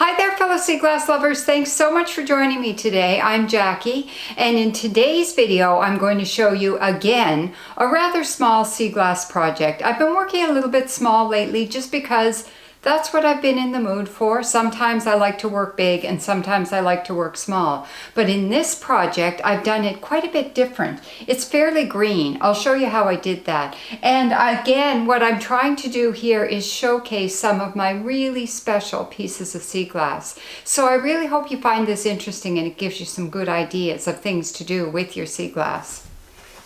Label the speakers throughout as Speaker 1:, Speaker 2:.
Speaker 1: Hi there, fellow sea glass lovers. Thanks so much for joining me today. I'm Jackie, and in today's video, I'm going to show you again a rather small sea glass project. I've been working a little bit small lately just because that's what I've been in the mood for. Sometimes I like to work big and sometimes I like to work small. But in this project, I've done it quite a bit different. It's fairly green. I'll show you how I did that. And again, what I'm trying to do here is showcase some of my really special pieces of sea glass. So I really hope you find this interesting and it gives you some good ideas of things to do with your sea glass.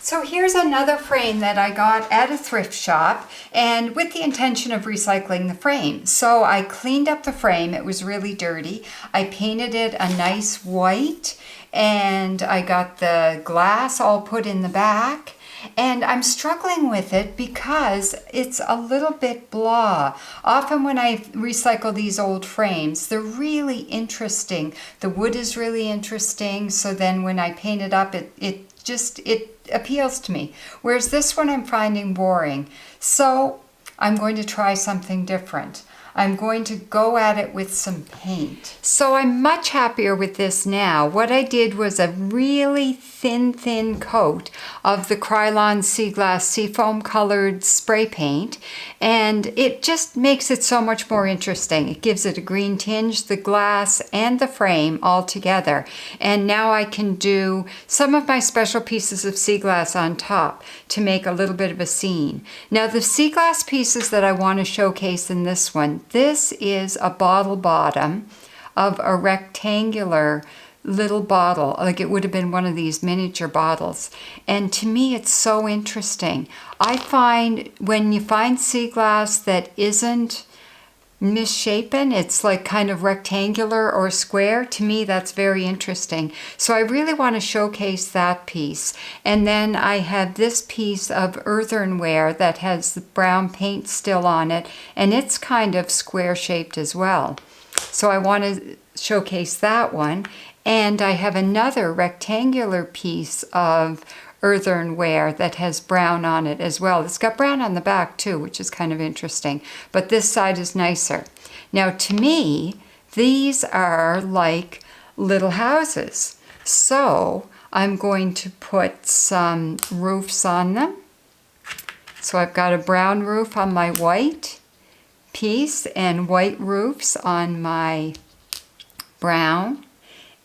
Speaker 1: So here's another frame that I got at a thrift shop, and with the intention of recycling the frame. So I cleaned up the frame. It was really dirty. I painted it a nice white, and I got the glass all put in the back. And I'm struggling with it because it's a little bit blah. Often when I recycle these old frames, they're really interesting. The wood is really interesting, so then when I paint it up, it appeals to me. Whereas this one I'm finding boring. So I'm going to try something different. I'm going to go at it with some paint. So I'm much happier with this now. What I did was a really thin coat of the Krylon Sea Glass Seafoam colored spray paint, and it just makes it so much more interesting. It gives it a green tinge, the glass and the frame all together. And now I can do some of my special pieces of sea glass on top to make a little bit of a scene. Now the sea glass pieces that I want to showcase in this one, this is a bottle bottom of a rectangular little bottle, like it would have been one of these miniature bottles. And to me, it's so interesting. I find when you find sea glass that isn't misshapen, it's like kind of rectangular or square, to me that's very interesting. So I really want to showcase that piece. And then I have this piece of earthenware that has the brown paint still on it, and it's kind of square shaped as well. So I want to showcase that one. And I have another rectangular piece of earthenware that has brown on it as well. It's got brown on the back too, which is kind of interesting, but this side is nicer. Now to me, these are like little houses. So I'm going to put some roofs on them. So I've got a brown roof on my white piece and white roofs on my brown.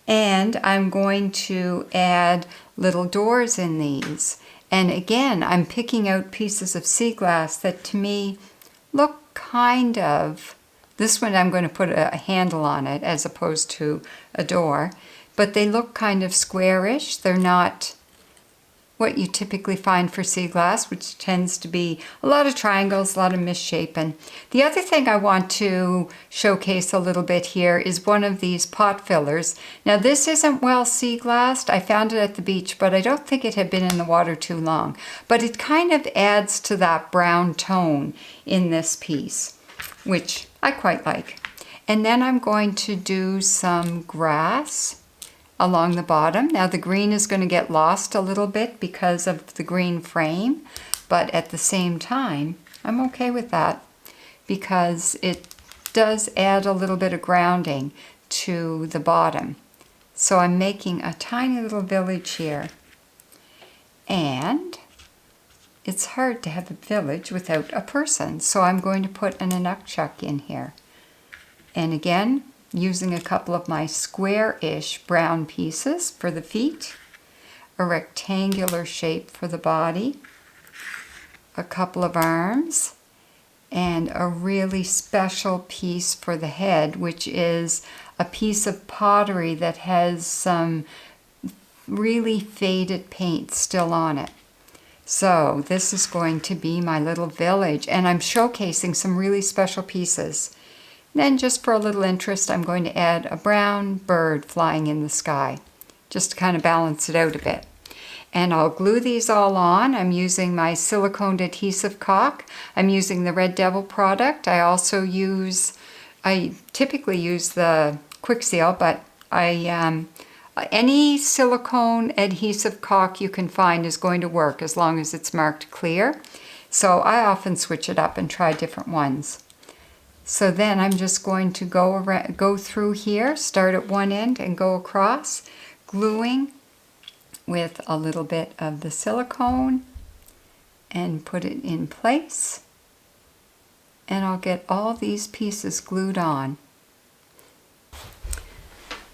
Speaker 1: And I'm going to add little doors in these. And again, I'm picking out pieces of sea glass that to me look kind of, this one I'm going to put a handle on it as opposed to a door, but they look kind of squarish. They're not what you typically find for sea glass, which tends to be a lot of triangles, a lot of misshapen. The other thing I want to showcase a little bit here is one of these pot fillers. Now this isn't well sea glassed. I found it at the beach, but I don't think it had been in the water too long. But it kind of adds to that brown tone in this piece, which I quite like. And then I'm going to do some grass along the bottom. Now the green is going to get lost a little bit because of the green frame, but at the same time, I'm okay with that because it does add a little bit of grounding to the bottom. So I'm making a tiny little village here, and it's hard to have a village without a person, so I'm going to put an inukshuk in here. And again, using a couple of my square-ish brown pieces for the feet, a rectangular shape for the body, a couple of arms, and a really special piece for the head, which is a piece of pottery that has some really faded paint still on it. So this is going to be my little village, and I'm showcasing some really special pieces. Then just for a little interest, I'm going to add a brown bird flying in the sky, just to kind of balance it out a bit. And I'll glue these all on. I'm using my silicone adhesive caulk. I'm using the Red Devil product. I typically use the Quick Seal, but any silicone adhesive caulk you can find is going to work as long as it's marked clear. So I often switch it up and try different ones. So then I'm just going to go through here, start at one end and go across, gluing with a little bit of the silicone and put it in place. And I'll get all these pieces glued on.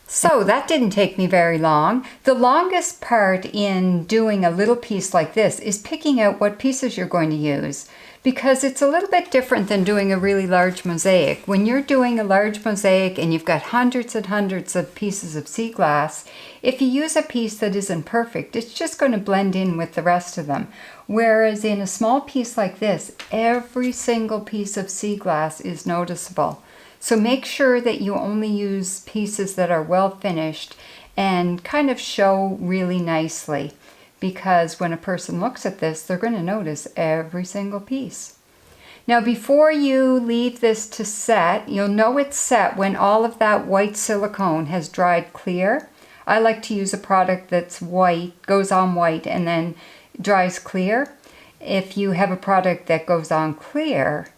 Speaker 1: So that didn't take me very long. The longest part in doing a little piece like this is picking out what pieces you're going to use, because it's a little bit different than doing a really large mosaic. When you're doing a large mosaic and you've got hundreds and hundreds of pieces of sea glass, if you use a piece that isn't perfect, it's just going to blend in with the rest of them. Whereas in a small piece like this, every single piece of sea glass is noticeable. So make sure that you only use pieces that are well finished and kind of show really nicely, because when a person looks at this, they're going to notice every single piece. Now before you leave this to set, you'll know it's set when all of that white silicone has dried clear. I like to use a product that's white, goes on white and then dries clear. If you have a product that goes on clear,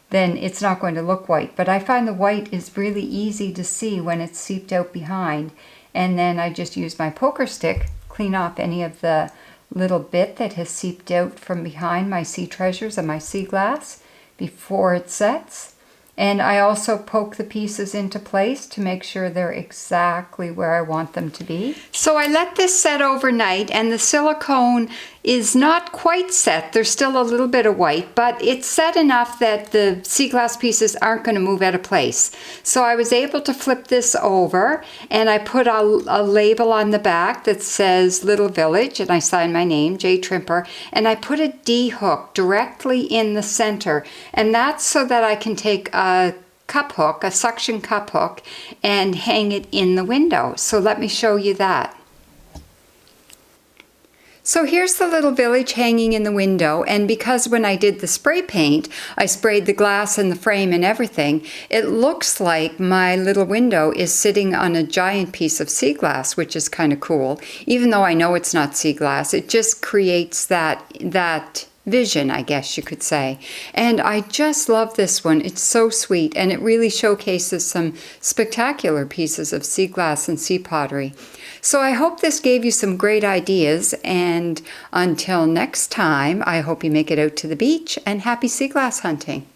Speaker 1: then it's not going to look white. But I find the white is really easy to see when it's seeped out behind. And then I just use my poker stick, clean off any of the little bit that has seeped out from behind my sea treasures and my sea glass before it sets. And I also poke the pieces into place to make sure they're exactly where I want them to be. So I let this set overnight, and the silicone is not quite set. There's still a little bit of white, but it's set enough that the sea glass pieces aren't going to move out of place. So I was able to flip this over, and I put a label on the back that says Little Village, and I signed my name, J. Trimper, and I put a D hook directly in the center, and that's so that I can take a cup hook, a suction cup hook, and hang it in the window. So let me show you that. So here's the little village hanging in the window, and because when I did the spray paint, I sprayed the glass and the frame and everything, it looks like my little window is sitting on a giant piece of sea glass, which is kind of cool. Even though I know it's not sea glass, it just creates that vision, I guess you could say. And I just love this one. It's so sweet, and it really showcases some spectacular pieces of sea glass and sea pottery. So I hope this gave you some great ideas, and until next time, I hope you make it out to the beach, and happy sea glass hunting.